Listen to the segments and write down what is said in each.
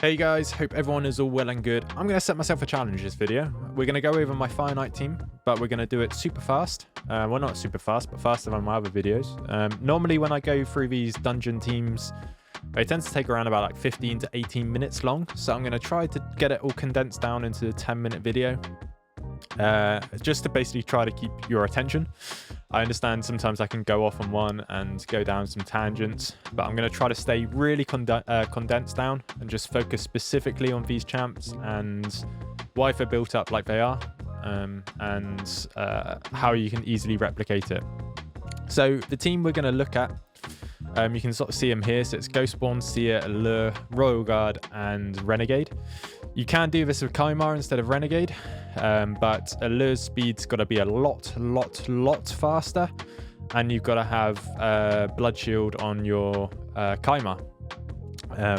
Hey guys, hope everyone is all well and good. I'm going to set myself a challenge this video. We're going to go over my Fire Knight team, but we're going to do it super fast. Well, not super fast, but faster than my other videos. Normally when I go through these dungeon teams, they tend to take around about like 15 to 18 minutes long. So I'm going to try to get it all condensed down into a 10-minute video. Just to basically try to keep your attention. I understand sometimes I can go off on one and go down some tangents, but I'm going to try to stay really condensed down and just focus specifically on these champs and why they're built up like they are, and how you can easily replicate it. So the team we're going to look at, you can sort of see them here. So it's Ghostborn, Seer, Alure, Royal Guard, and Renegade. You can do this with Kymar instead of Renegade, but Alure's speed's got to be a lot faster, and you've got to have Blood Shield on your Kymar.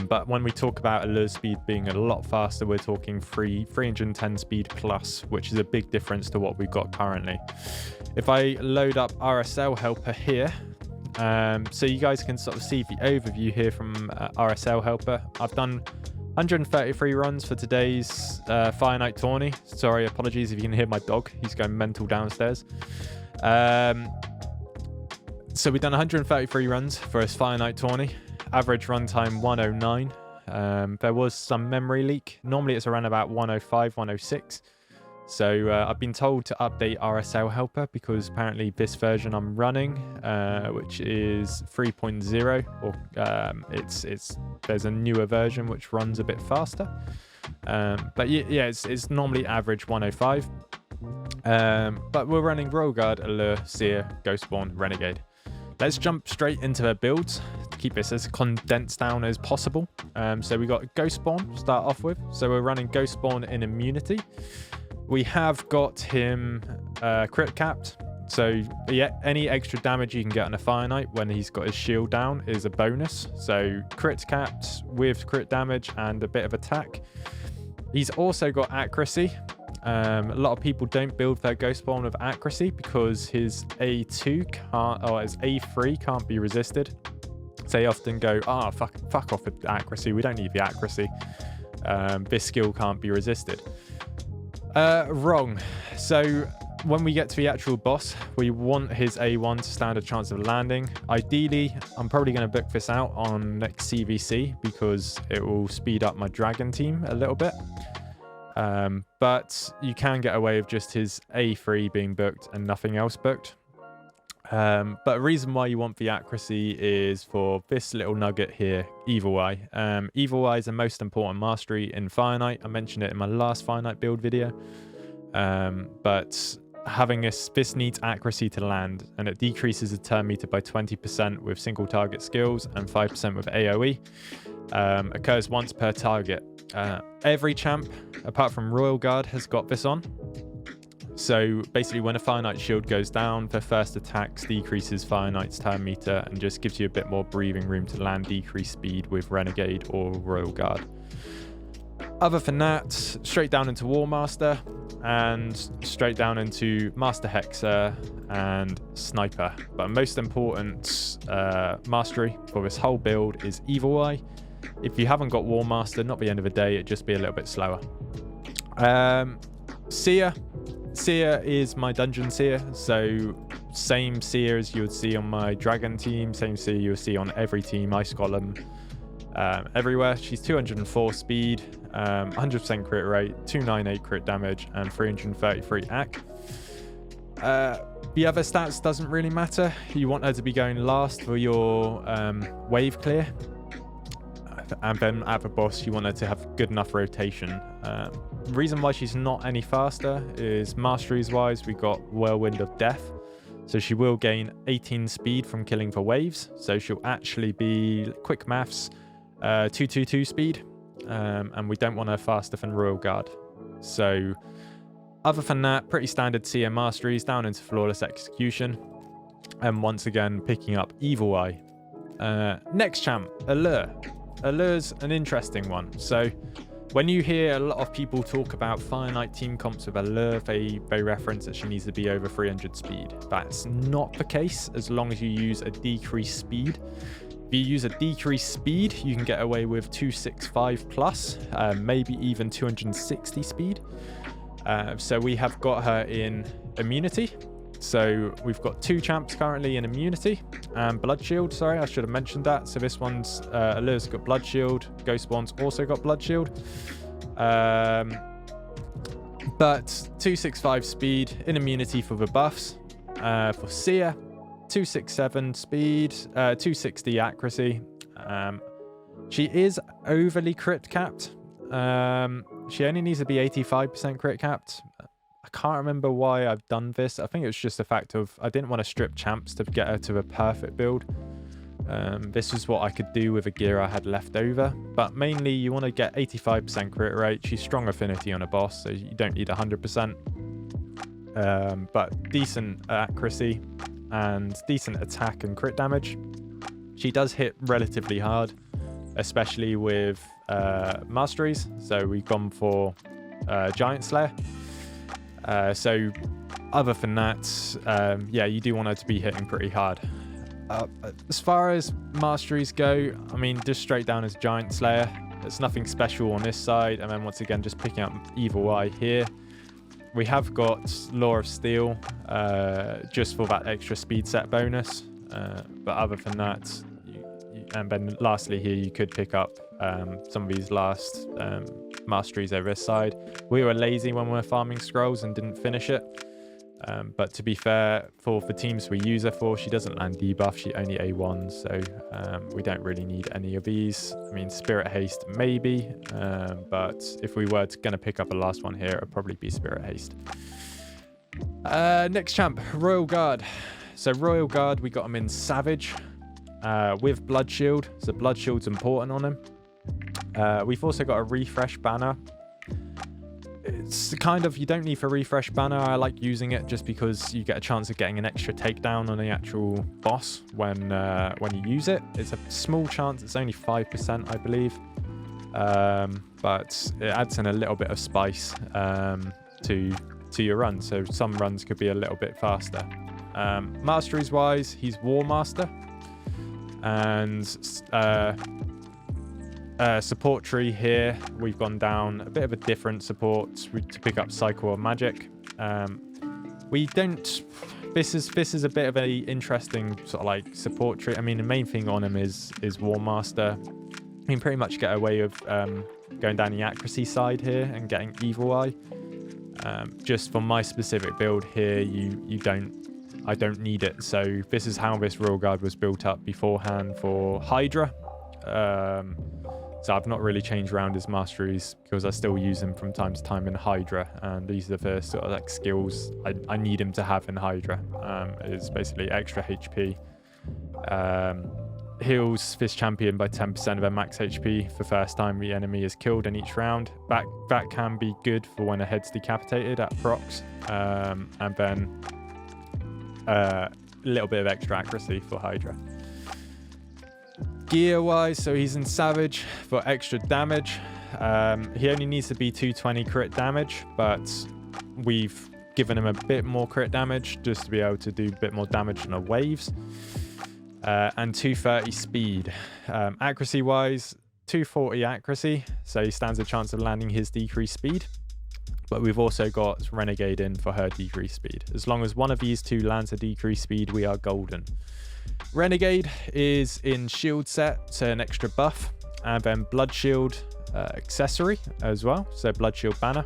But when we talk about Alure's speed being a lot faster, we're talking 310 speed plus, which is a big difference to what we've got currently. If I load up RSL Helper here, so you guys can sort of see the overview here from RSL Helper. I've done 133 runs for today's Fire Knight tourney. Sorry, apologies if you can hear my dog. He's going mental downstairs. So we've done 133 runs for his Fire Knight tourney. Average runtime 109. There was some memory leak. Normally it's around about 105, 106. So I've been told to update RSL Helper because apparently this version I'm running, which is 3.0, or there's a newer version which runs a bit faster. But yeah, it's normally average 105. But we're running Royal Guard, Alure, Seer, Ghostborn, Renegade. Let's jump straight into their builds to keep this as condensed down as possible. So we got Ghostborn to start off with. So we're running Ghostborn in immunity. We have got him crit capped, so yeah, any extra damage you can get on a Fire Knight when he's got his shield down is a bonus. So crit capped with crit damage and a bit of attack. He's also got accuracy. A lot of people don't build their Ghostborn with accuracy because his A2 can't, or his A3 can't be resisted. So they often go, fuck off with the accuracy. We don't need the accuracy. This skill can't be resisted. Wrong. So when we get to the actual boss, we want his A1 to stand a chance of landing. Ideally, I'm probably going to book this out on next CVC because it will speed up my dragon team a little bit. But you can get away with just his A3 being booked and nothing else booked. But the reason why you want the accuracy is for this little nugget here, Evil Eye. Evil Eye is the most important mastery in Fire Knight. I mentioned it in my last Fire Knight build video. But having this needs accuracy to land, and it decreases the turn meter by 20% with single target skills and 5% with AoE. Occurs once per target. Every champ, apart from Royal Guard, has got this on. So basically when a Fire Knight shield goes down, the first attacks decreases Fire Knight's turn meter and just gives you a bit more breathing room to land decreased speed with Renegade or Royal Guard. Other than that, straight down into War Master and straight down into Master Hexer and Sniper. But most important mastery for this whole build is Evil Eye. If you haven't got War Master, not the end of the day, it'd just be a little bit slower. Seer is my dungeon Seer, so same Seer as you would see on my dragon team, same Seer you'll see on every team, Ice Golem, everywhere. She's 204 speed, 100% crit rate, 298 crit damage, and 333 AC. The other stats doesn't really matter. You want her to be going last for your wave clear, and then at the boss you want her to have good enough rotation. The reason why she's not any faster is masteries wise we got Whirlwind of Death, so she will gain 18 speed from killing for waves, so she'll actually be, quick maths, 222 speed, and we don't want her faster than Royal Guard. So other than that, pretty standard Seer masteries down into Flawless Execution, and once again picking up Evil Eye. Next champ, Alure. Alure's an interesting one. So when you hear a lot of people talk about Fire Knight team comps with Alure, they reference that she needs to be over 300 speed. That's not the case as long as you use a decreased speed. If If you use a decreased speed, you can get away with 265 plus, maybe even 260 speed. So we have got her in immunity. So we've got 2 champs currently in immunity and blood shield. Sorry, I should have mentioned that. So this one's Alure's got blood shield. Ghostborn's also got blood shield. But 265 speed in immunity for the buffs. For Seer, 267 speed, 260 accuracy. She is overly crit capped. She only needs to be 85% crit capped. I can't remember why I've done this. I think it was just the fact of I didn't want to strip champs to get her to a perfect build. This is what I could do with a gear I had left over. But mainly you want to get 85% crit rate. She's strong affinity on a boss, so you don't need 100%. But decent accuracy and decent attack and crit damage. She does hit relatively hard, especially with masteries. So we've gone for Giant Slayer. So other than that, yeah, you do want her to be hitting pretty hard. As far as masteries go, I mean, just straight down as Giant Slayer. There's nothing special on this side. And then once again, just picking up Evil Eye here. We have got Law of Steel, just for that extra speed set bonus. But other than that, and then lastly here, you could pick up some of these last masteries over this side. We were lazy when we were farming scrolls and didn't finish it. But to be fair, for teams we use her for, she doesn't land debuff, she only A1, so we don't really need any of these. I mean, Spirit Haste maybe, but if we were going to pick up a last one here, it would probably be Spirit Haste. Next champ, Royal Guard. So Royal Guard, we got him in Savage with Blood Shield, so Blood Shield's important on him. We've also got a refresh banner. It's kind of, you don't need for refresh banner. I like using it just because you get a chance of getting an extra takedown on the actual boss when you use it. It's a small chance, it's only 5%, I believe. But it adds in a little bit of spice to your run. So some runs could be a little bit faster. Masteries wise, he's War Master. And support tree here, we've gone down a bit of a different support to pick up Cycle of Magic. We don't, this is a bit of a interesting sort of like support tree. I mean, the main thing on him is War Master. You can pretty much get away with going down the accuracy side here and getting Evil Eye. Just for my specific build here, I don't need it. So this is how this Royal Guard was built up beforehand for Hydra. So I've not really changed around his masteries because I still use him from time to time in Hydra, and these are the first sort of like skills I need him to have in Hydra. Is basically extra HP, heals this champion by 10% of their max HP for first time the enemy is killed in each round. That can be good for when a head's decapitated at procs, and then a little bit of extra accuracy for Hydra. Gear wise, so he's in Savage for extra damage. He only needs to be 220 crit damage, but we've given him a bit more crit damage just to be able to do a bit more damage on the waves. And 230 speed. Accuracy wise, 240 accuracy, so he stands a chance of landing his decreased speed. But we've also got Renegade in for her decreased speed. As long as one of these two lands a decreased speed, we are golden. Renegade is in shield set, so an extra buff, and then blood shield accessory as well, so blood shield banner.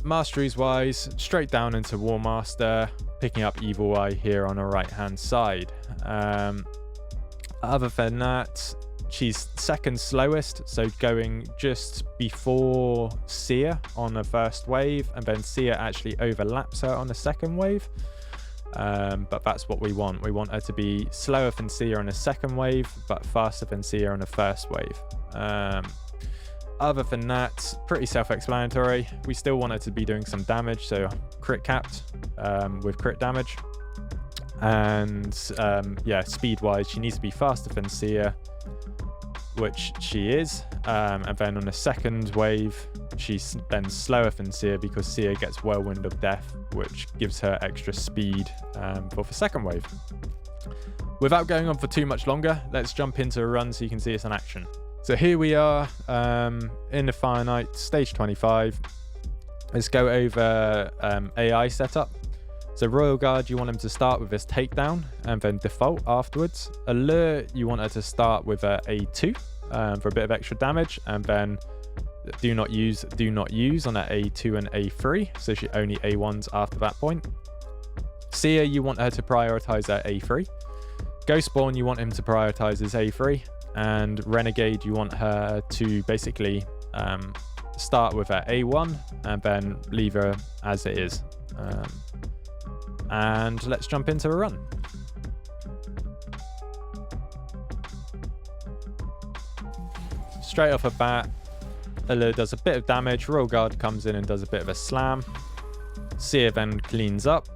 Masteries wise, straight down into War Master, picking up Evil Eye here on the right hand side. Other than that, she's second slowest, so going just before Seer on the first wave, and then Seer actually overlaps her on the second wave. But that's what we want. We want her to be slower than Seer on the second wave, but faster than Seer on the first wave. Other than that, pretty self-explanatory. We still want her to be doing some damage, so crit capped with crit damage. And yeah, speed-wise, she needs to be faster than Seer, which she is. And then on the second wave, she's then slower than Seer because Seer gets Whirlwind of Death, which gives her extra speed for the second wave. Without going on for too much longer, let's jump into a run so you can see us in action. So here we are in the Fire Knight, stage 25. Let's go over AI setup. So Royal Guard, you want him to start with this takedown and then default afterwards. Allure, you want her to start with a A2 for a bit of extra damage, and then do not use on a A2 and A3, so she only A1s after that point. Seer, you want her to prioritize her A3. Ghostborn, you want him to prioritize his A3. And Renegade, you want her to basically start with her A1 and then leave her as it is. And let's jump into a run. Straight off the bat, Alure does a bit of damage. Royal Guard comes in and does a bit of a slam. Seer then cleans up.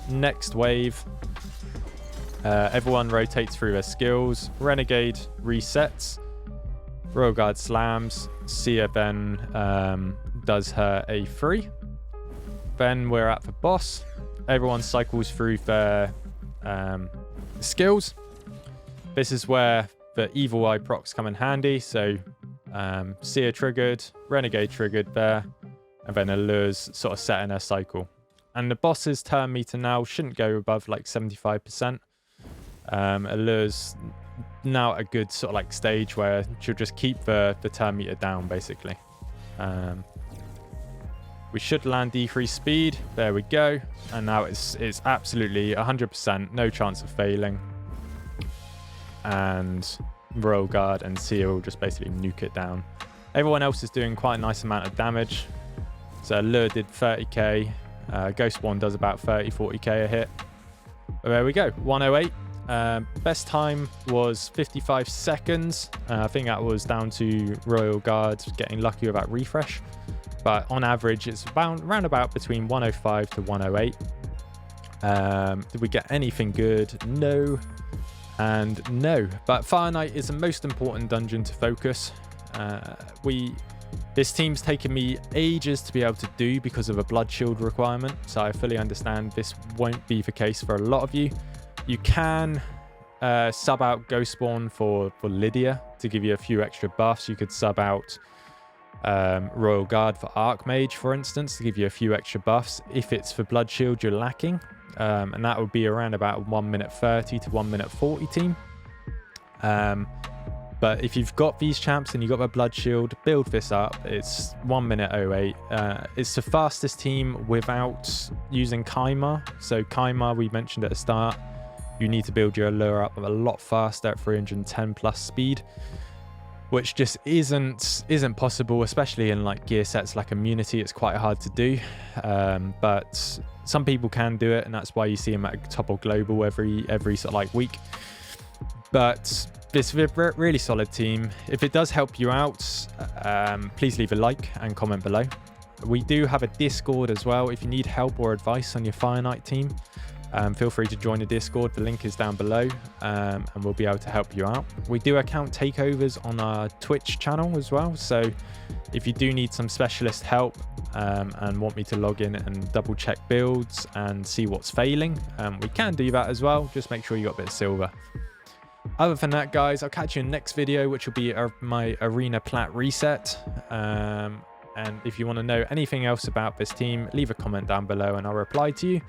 Next wave, everyone rotates through their skills. Renegade resets. Royal Guard slams. Seer then does her A3. Then we're at the boss. Everyone cycles through their skills. This is where the Evil Eye procs come in handy. So Seer triggered, Renegade triggered there, and then Allure's sort of set in her cycle. And the boss's turn meter now shouldn't go above like 75%. Allure's now at a good sort of like stage where she'll just keep the turn meter down basically. We should land decreased speed. There we go. And now it's absolutely 100%, no chance of failing. And Royal Guard and Seer will just basically nuke it down. Everyone else is doing quite a nice amount of damage. So Allure did 30k. Ghostborn does about 40k a hit. But there we go, 108. Best time was 55 seconds. I think that was down to Royal Guard getting lucky with that refresh. But on average, it's around about between 105 to 108. Did we get anything good? No. And no. But Fire Knight is the most important dungeon to focus. This team's taken me ages to be able to do because of a blood shield requirement. So I fully understand this won't be the case for a lot of you. You can sub out Ghostborn for Lydia to give you a few extra buffs. You could sub out Royal Guard for Archmage, for instance, to give you a few extra buffs if it's for blood shield you're lacking. And that would be around about 1 minute 30 to 1 minute 40 team. But if you've got these champs and you've got the blood shield, build this up. It's 1 minute 08. It's the fastest team without using Kaimar. So Kaimar, we mentioned at the start, you need to build your Allure up a lot faster at 310 plus speed, which just isn't possible, especially in like gear sets like Immunity. It's quite hard to do, but some people can do it, and that's why you see them at top of global every sort of like week. But this is a really solid team. If it does help you out, please leave a like and comment below. We do have a Discord as well. If you need help or advice on your Fire Knight team, feel free to join the Discord. The link is down below, and we'll be able to help you out. We do account takeovers on our Twitch channel as well. So if you do need some specialist help and want me to log in and double check builds and see what's failing, we can do that as well. Just make sure you got a bit of silver. Other than that, guys, I'll catch you in the next video, which will be my Arena Plat reset. And if you want to know anything else about this team, leave a comment down below and I'll reply to you.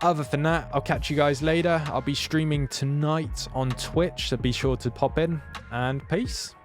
Other than that, I'll catch you guys later. I'll be streaming tonight on Twitch, so be sure to pop in, and peace.